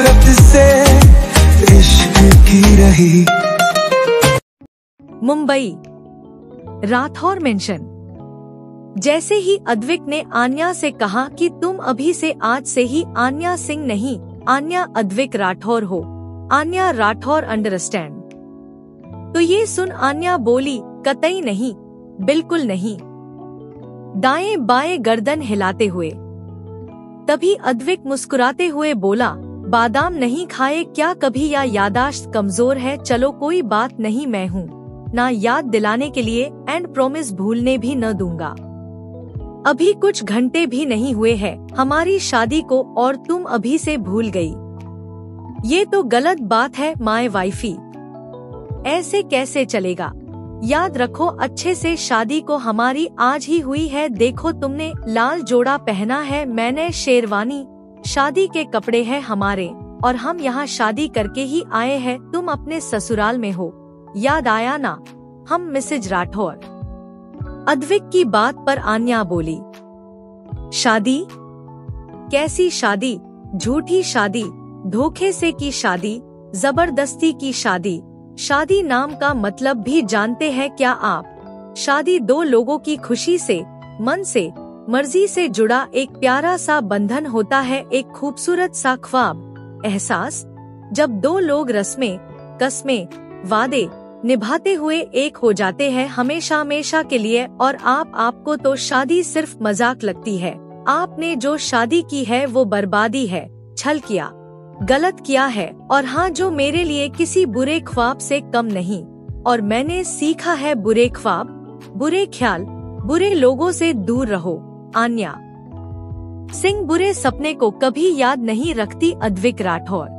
मोहब्बत से इश्क की रही। मुंबई, राठौर मेंशन। जैसे ही अद्विक ने आन्या से कहा कि तुम अभी से आज से ही आन्या सिंह नहीं, आन्या अद्विक राठौर हो, आन्या राठौर अंडरस्टैंड। तो ये सुन आन्या बोली, कतई नहीं, बिल्कुल नहीं, दाएं बाएं गर्दन हिलाते हुए। तभी अद्विक मुस्कुराते हुए बोला, बादाम नहीं खाए क्या कभी या यादाश्त कमजोर है? चलो कोई बात नहीं, मैं हूँ ना याद दिलाने के लिए, एंड प्रॉमिस भूलने भी न दूंगा। अभी कुछ घंटे भी नहीं हुए हैं हमारी शादी को और तुम अभी से भूल गई। ये तो गलत बात है माय वाइफी, ऐसे कैसे चलेगा? याद रखो अच्छे से, शादी को हमारी आज ही हुई है। देखो तुमने लाल जोड़ा पहना है, मैंने शेरवानी, शादी के कपड़े हैं हमारे, और हम यहाँ शादी करके ही आए हैं। तुम अपने ससुराल में हो, याद आया ना? हम मिसेज राठौर। अद्विक की बात पर आन्या बोली, शादी? कैसी शादी? झूठी शादी, धोखे से की शादी, जबरदस्ती की शादी। शादी नाम का मतलब भी जानते हैं क्या आप? शादी दो लोगों की खुशी से, मन से, मर्जी से जुड़ा एक प्यारा सा बंधन होता है, एक खूबसूरत सा ख्वाब, एहसास, जब दो लोग रस्में, कस्में, वादे निभाते हुए एक हो जाते हैं हमेशा हमेशा के लिए। और आपको तो शादी सिर्फ मजाक लगती है। आपने जो शादी की है वो बर्बादी है, छल किया, गलत किया है, और हाँ, जो मेरे लिए किसी बुरे ख्वाब से कम नहीं। और मैंने सीखा है बुरे ख्वाब, बुरे ख्याल, बुरे लोगों से दूर रहो। आन्या सिंह बुरे सपने को कभी याद नहीं रखती। अद्विक राठौर।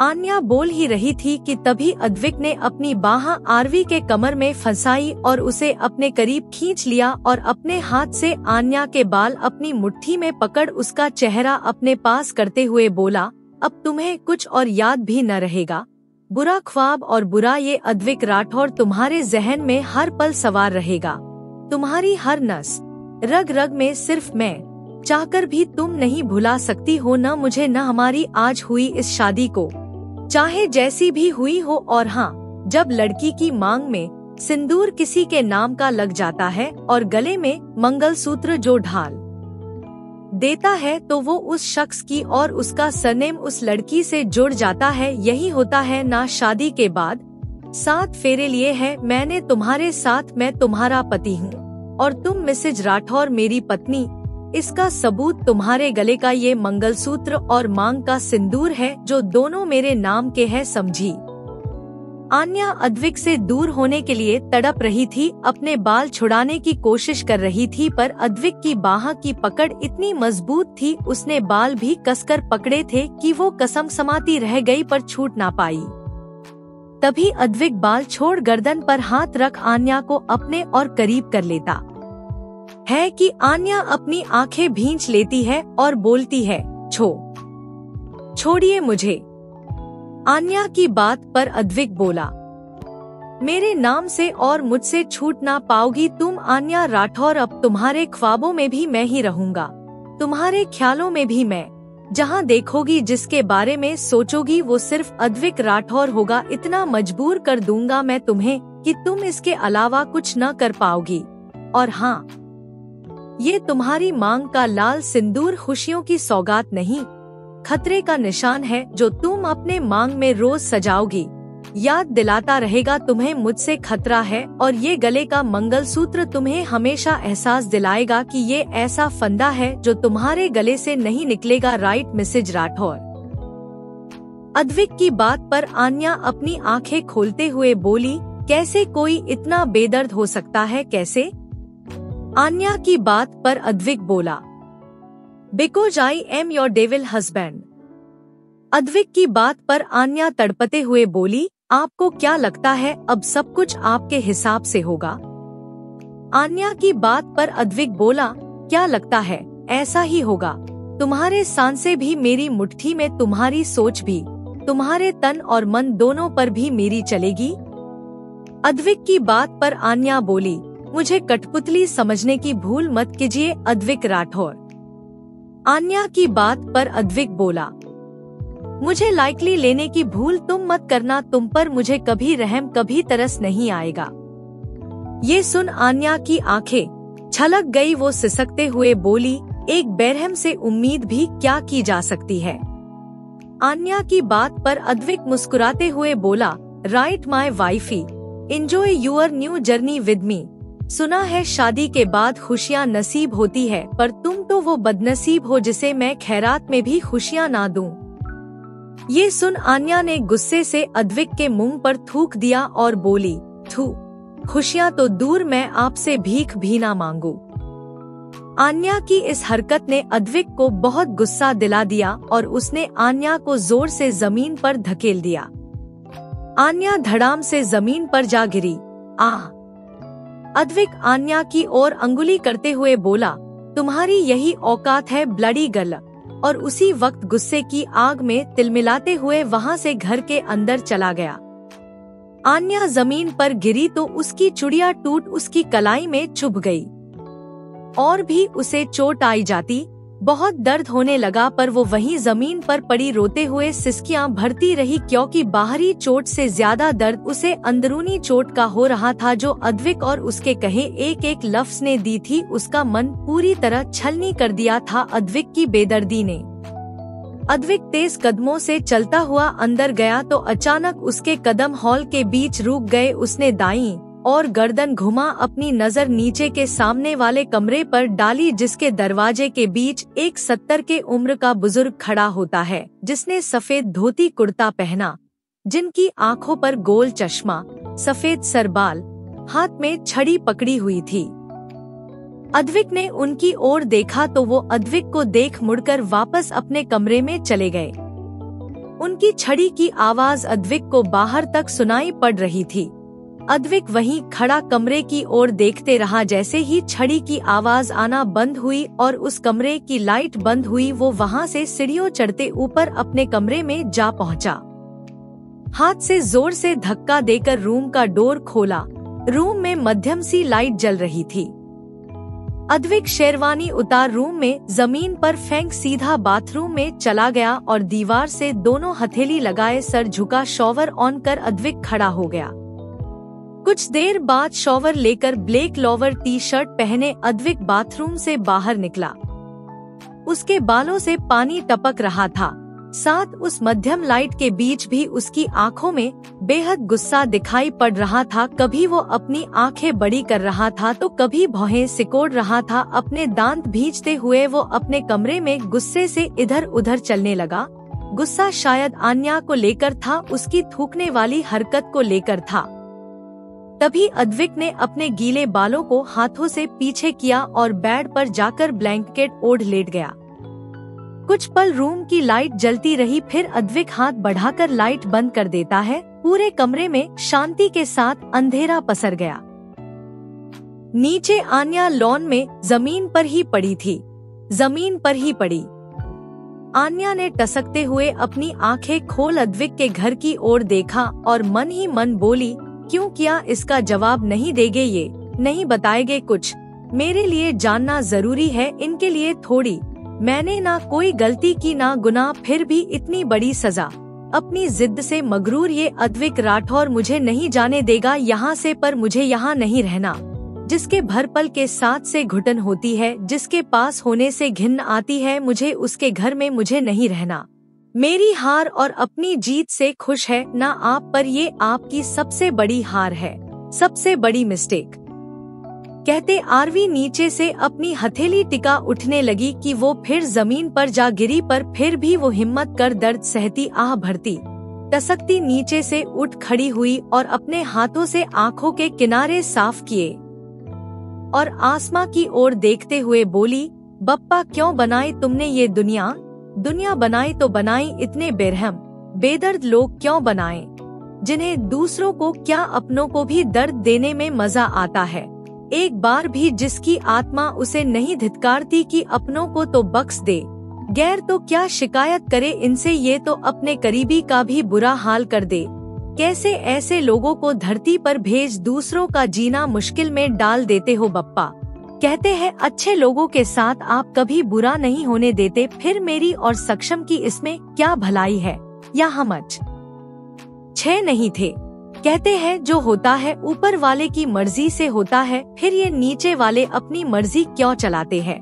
आन्या बोल ही रही थी कि तभी अद्विक ने अपनी बाह आरवी के कमर में फंसाई और उसे अपने करीब खींच लिया और अपने हाथ से आन्या के बाल अपनी मुट्ठी में पकड़ उसका चेहरा अपने पास करते हुए बोला, अब तुम्हें कुछ और याद भी न रहेगा। बुरा ख्वाब और बुरा ये अद्विक राठौर तुम्हारे जहन में हर पल सवार रहेगा। तुम्हारी हर नस, रग रग में सिर्फ मैं चाहकर भी तुम नहीं भुला सकती हो, न मुझे न हमारी आज हुई इस शादी को, चाहे जैसी भी हुई हो। और हाँ, जब लड़की की मांग में सिंदूर किसी के नाम का लग जाता है और गले में मंगलसूत्र जो ढाल देता है, तो वो उस शख्स की और उसका सरनेम उस लड़की से जुड़ जाता है। यही होता है ना शादी के बाद 7 फेरे लिए है मैंने तुम्हारे साथ, मैं तुम्हारा पति हूँ और तुम मिसेज राठौर मेरी पत्नी। इसका सबूत तुम्हारे गले का ये मंगलसूत्र और मांग का सिंदूर है जो दोनों मेरे नाम के हैं, समझी? आन्या अद्विक से दूर होने के लिए तड़प रही थी, अपने बाल छुड़ाने की कोशिश कर रही थी, पर अद्विक की बाह की पकड़ इतनी मजबूत थी, उसने बाल भी कसकर पकड़े थे कि वो कसम समाती रह गई पर छूट ना पाई। तभी अद्विक बाल छोड़ गर्दन पर हाथ रख आन्या को अपने और करीब कर लेता है कि आन्या अपनी आंखें भींच लेती है और बोलती है, छोड़िए मुझे। आन्या की बात पर अद्विक बोला, मेरे नाम से और मुझसे छूट ना पाओगी तुम आन्या राठौर। अब तुम्हारे ख्वाबों में भी मैं ही रहूंगा, तुम्हारे ख्यालों में भी मैं। जहाँ देखोगी, जिसके बारे में सोचोगी, वो सिर्फ अद्विक राठौर होगा। इतना मजबूर कर दूंगा मैं तुम्हें कि तुम इसके अलावा कुछ न कर पाओगी। और हाँ, ये तुम्हारी मांग का लाल सिंदूर खुशियों की सौगात नहीं, खतरे का निशान है जो तुम अपने मांग में रोज सजाओगी। याद दिलाता रहेगा तुम्हें मुझसे खतरा है, और ये गले का मंगलसूत्र तुम्हें हमेशा एहसास दिलाएगा कि ये ऐसा फंदा है जो तुम्हारे गले से नहीं निकलेगा। Right Mrs Rathore. अद्विक की बात पर आन्या अपनी आंखें खोलते हुए बोली, कैसे कोई इतना बेदर्द हो सकता है, कैसे? आन्या की बात पर अद्विक बोला, because I am your devil husband. Advik की बात पर आन्या तड़पते हुए बोली, आपको क्या लगता है अब सब कुछ आपके हिसाब से होगा? आन्या की बात पर अद्विक बोला, क्या लगता है, ऐसा ही होगा। तुम्हारे सांसें भी मेरी मुट्ठी में, तुम्हारी सोच भी, तुम्हारे तन और मन दोनों पर भी मेरी चलेगी। अद्विक की बात पर आन्या बोली, मुझे कठपुतली समझने की भूल मत कीजिए अद्विक राठौर। आन्या की बात पर अद्विक बोला, मुझे लाइटली लेने की भूल तुम मत करना, तुम पर मुझे कभी रहम कभी तरस नहीं आएगा। ये सुन आन्या की आंखें छलक गई, वो सिसकते हुए बोली, एक बेरहम से उम्मीद भी क्या की जा सकती है। आन्या की बात पर अद्विक मुस्कुराते हुए बोला, right my wifey, enjoy your new journey with me. सुना है शादी के बाद खुशियाँ नसीब होती है, पर तुम तो वो बदनसीब हो जिसे मैं खैरात में भी खुशियाँ ना दूं। ये सुन आन्या ने गुस्से से अद्विक के मुंह पर थूक दिया और बोली, थू, खुशियाँ तो दूर, मैं आपसे भीख भी ना मांगू। आन्या की इस हरकत ने अद्विक को बहुत गुस्सा दिला दिया और उसने आन्या को जोर से जमीन पर धकेल दिया। आन्या धड़ाम से जमीन पर जा गिरी। अद्विक आन्या की ओर अंगुली करते हुए बोला, तुम्हारी यही औकात है ब्लडी गर्ल, और उसी वक्त गुस्से की आग में तिलमिलाते हुए वहां से घर के अंदर चला गया। आन्या जमीन पर गिरी तो उसकी चुड़िया टूट उसकी कलाई में चुभ गई। और भी उसे चोट आई जाती, बहुत दर्द होने लगा, पर वो वहीं जमीन पर पड़ी रोते हुए सिसकियां भरती रही, क्योंकि बाहरी चोट से ज्यादा दर्द उसे अंदरूनी चोट का हो रहा था, जो अद्विक और उसके कहे एक एक लफ्ज ने दी थी। उसका मन पूरी तरह छलनी कर दिया था अद्विक की बेदर्दी ने। अद्विक तेज कदमों से चलता हुआ अंदर गया तो अचानक उसके कदम हॉल के बीच रुक गए। उसने दाईं और गर्दन घुमा, अपनी नजर नीचे के सामने वाले कमरे पर डाली, जिसके दरवाजे के बीच एक 70 के उम्र का बुजुर्ग खड़ा होता है, जिसने सफेद धोती कुर्ता पहना, जिनकी आंखों पर गोल चश्मा, सफेद सरबाल, हाथ में छड़ी पकड़ी हुई थी। अद्विक ने उनकी ओर देखा तो वो अद्विक को देख मुड़कर वापस अपने कमरे में चले गए। उनकी छड़ी की आवाज अद्विक को बाहर तक सुनाई पड़ रही थी। अद्विक वहीं खड़ा कमरे की ओर देखते रहा। जैसे ही छड़ी की आवाज आना बंद हुई और उस कमरे की लाइट बंद हुई, वो वहां से सीढ़ियों चढ़ते ऊपर अपने कमरे में जा पहुंचा। हाथ से जोर से धक्का देकर रूम का डोर खोला। रूम में मध्यम सी लाइट जल रही थी। अद्विक शेरवानी उतार रूम में जमीन पर फेंक सीधा बाथरूम में चला गया और दीवार से दोनों हथेली लगाए सर झुका शॉवर ऑन कर अद्विक खड़ा हो गया। कुछ देर बाद शॉवर लेकर ब्लैक लोवर टी शर्ट पहने अद्विक बाथरूम से बाहर निकला। उसके बालों से पानी टपक रहा था, साथ उस मध्यम लाइट के बीच भी उसकी आंखों में बेहद गुस्सा दिखाई पड़ रहा था। कभी वो अपनी आंखें बड़ी कर रहा था तो कभी भौहें सिकोड़ रहा था। अपने दांत भींचते हुए वो अपने कमरे में गुस्से से इधर उधर चलने लगा। गुस्सा शायद आन्या को लेकर था, उसकी थूकने वाली हरकत को लेकर था। तभी अद्विक ने अपने गीले बालों को हाथों से पीछे किया और बेड पर जाकर ब्लैंकेट ओढ़ लेट गया। कुछ पल रूम की लाइट जलती रही, फिर अद्विक हाथ बढ़ाकर लाइट बंद कर देता है। पूरे कमरे में शांति के साथ अंधेरा पसर गया। नीचे आन्या लॉन में जमीन पर ही पड़ी थी, जमीन पर ही पड़ी। आन्या ने टसकते हुए अपनी आंखें खोल अद्विक के घर की ओर देखा और मन ही मन बोली, क्यों किया, इसका जवाब नहीं देंगे, ये नहीं बताएंगे कुछ। मेरे लिए जानना जरूरी है, इनके लिए थोड़ी। मैंने ना कोई गलती की ना गुनाह, फिर भी इतनी बड़ी सजा। अपनी जिद से मगरूर ये अद्विक राठौर मुझे नहीं जाने देगा यहाँ से, पर मुझे यहाँ नहीं रहना। जिसके भरपल के साथ से घुटन होती है, जिसके पास होने से घिन आती है, मुझे उसके घर में मुझे नहीं रहना। मेरी हार और अपनी जीत से खुश है ना आप, पर ये आपकी सबसे बड़ी हार है, सबसे बड़ी मिस्टेक। कहते आरवी नीचे से अपनी हथेली टिका उठने लगी कि वो फिर जमीन पर जा गिरी, पर फिर भी वो हिम्मत कर दर्द सहती आह भरती टसकती नीचे से उठ खड़ी हुई और अपने हाथों से आंखों के किनारे साफ किए और आसमां की ओर देखते हुए बोली, बप्पा क्यों बनाई तुमने ये दुनिया? दुनिया बनाई तो बनाई, इतने बेरहम बेदर्द लोग क्यों बनाए, जिन्हें दूसरों को क्या अपनों को भी दर्द देने में मजा आता है। एक बार भी जिसकी आत्मा उसे नहीं धिक्कारती कि अपनों को तो बख्श दे, गैर तो क्या शिकायत करे इनसे, ये तो अपने करीबी का भी बुरा हाल कर दे। कैसे ऐसे लोगों को धरती पर भेज दूसरों का जीना मुश्किल में डाल देते हो बप्पा। कहते हैं अच्छे लोगों के साथ आप कभी बुरा नहीं होने देते, फिर मेरी और सक्षम की इसमें क्या भलाई है। या हमच 6 नहीं थे। कहते हैं जो होता है ऊपर वाले की मर्जी से होता है, फिर ये नीचे वाले अपनी मर्जी क्यों चलाते हैं?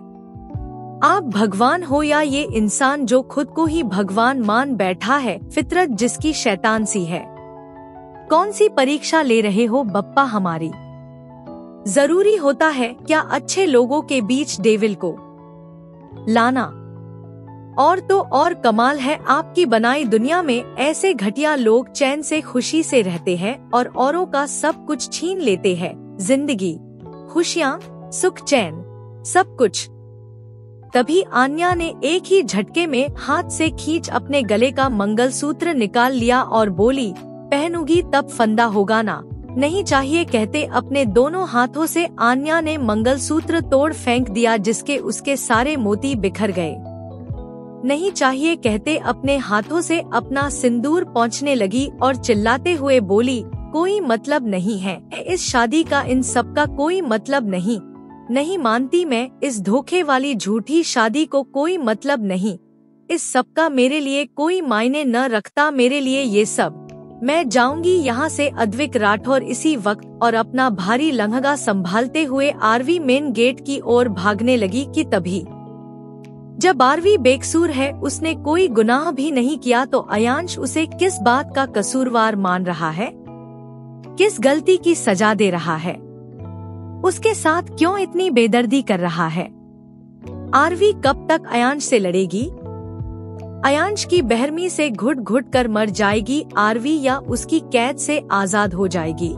आप भगवान हो या ये इंसान जो खुद को ही भगवान मान बैठा है, फितरत जिसकी शैतान सी है। कौन सी परीक्षा ले रहे हो बप्पा हमारी? जरूरी होता है क्या अच्छे लोगों के बीच डेविल को लाना? और तो और कमाल है आपकी बनाई दुनिया में ऐसे घटिया लोग चैन से खुशी से रहते हैं और औरों का सब कुछ छीन लेते हैं। जिंदगी, खुशियाँ, सुख, चैन, सब कुछ। तभी आन्या ने एक ही झटके में हाथ से खींच अपने गले का मंगलसूत्र निकाल लिया और बोली, पहनूंगी तब फंदा होगा ना? नहीं चाहिए कहते अपने दोनों हाथों से आन्या ने मंगलसूत्र तोड़ फेंक दिया, जिसके उसके सारे मोती बिखर गए। नहीं चाहिए कहते अपने हाथों से अपना सिंदूर पोंछने लगी और चिल्लाते हुए बोली, कोई मतलब नहीं है इस शादी का, इन सब का कोई मतलब नहीं। नहीं मानती मैं इस धोखे वाली झूठी शादी को, कोई मतलब नहीं। इस सब का मेरे लिए कोई मायने न रखता, मेरे लिए ये सब। मैं जाऊंगी यहाँ से। अद्विक राठौर इसी वक्त और अपना भारी लंघगा संभालते हुए आरवी मेन गेट की ओर भागने लगी कि तभी जब आरवी बेकसूर है, उसने कोई गुनाह भी नहीं किया, तो अयांश उसे किस बात का कसूरवार मान रहा है? किस गलती की सजा दे रहा है? उसके साथ क्यों इतनी बेदर्दी कर रहा है? आरवी कब तक अयांश से लड़ेगी? अयांश की बेरहमी से घुट घुट कर मर जाएगी आरवी, या उसकी कैद से आजाद हो जाएगी?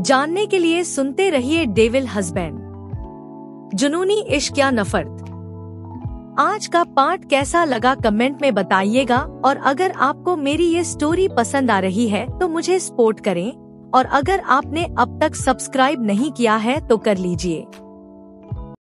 जानने के लिए सुनते रहिए डेविल हस्बैंड, जुनूनी इश्क या नफरत। आज का पार्ट कैसा लगा कमेंट में बताइएगा, और अगर आपको मेरी ये स्टोरी पसंद आ रही है तो मुझे सपोर्ट करें, और अगर आपने अब तक सब्सक्राइब नहीं किया है तो कर लीजिए।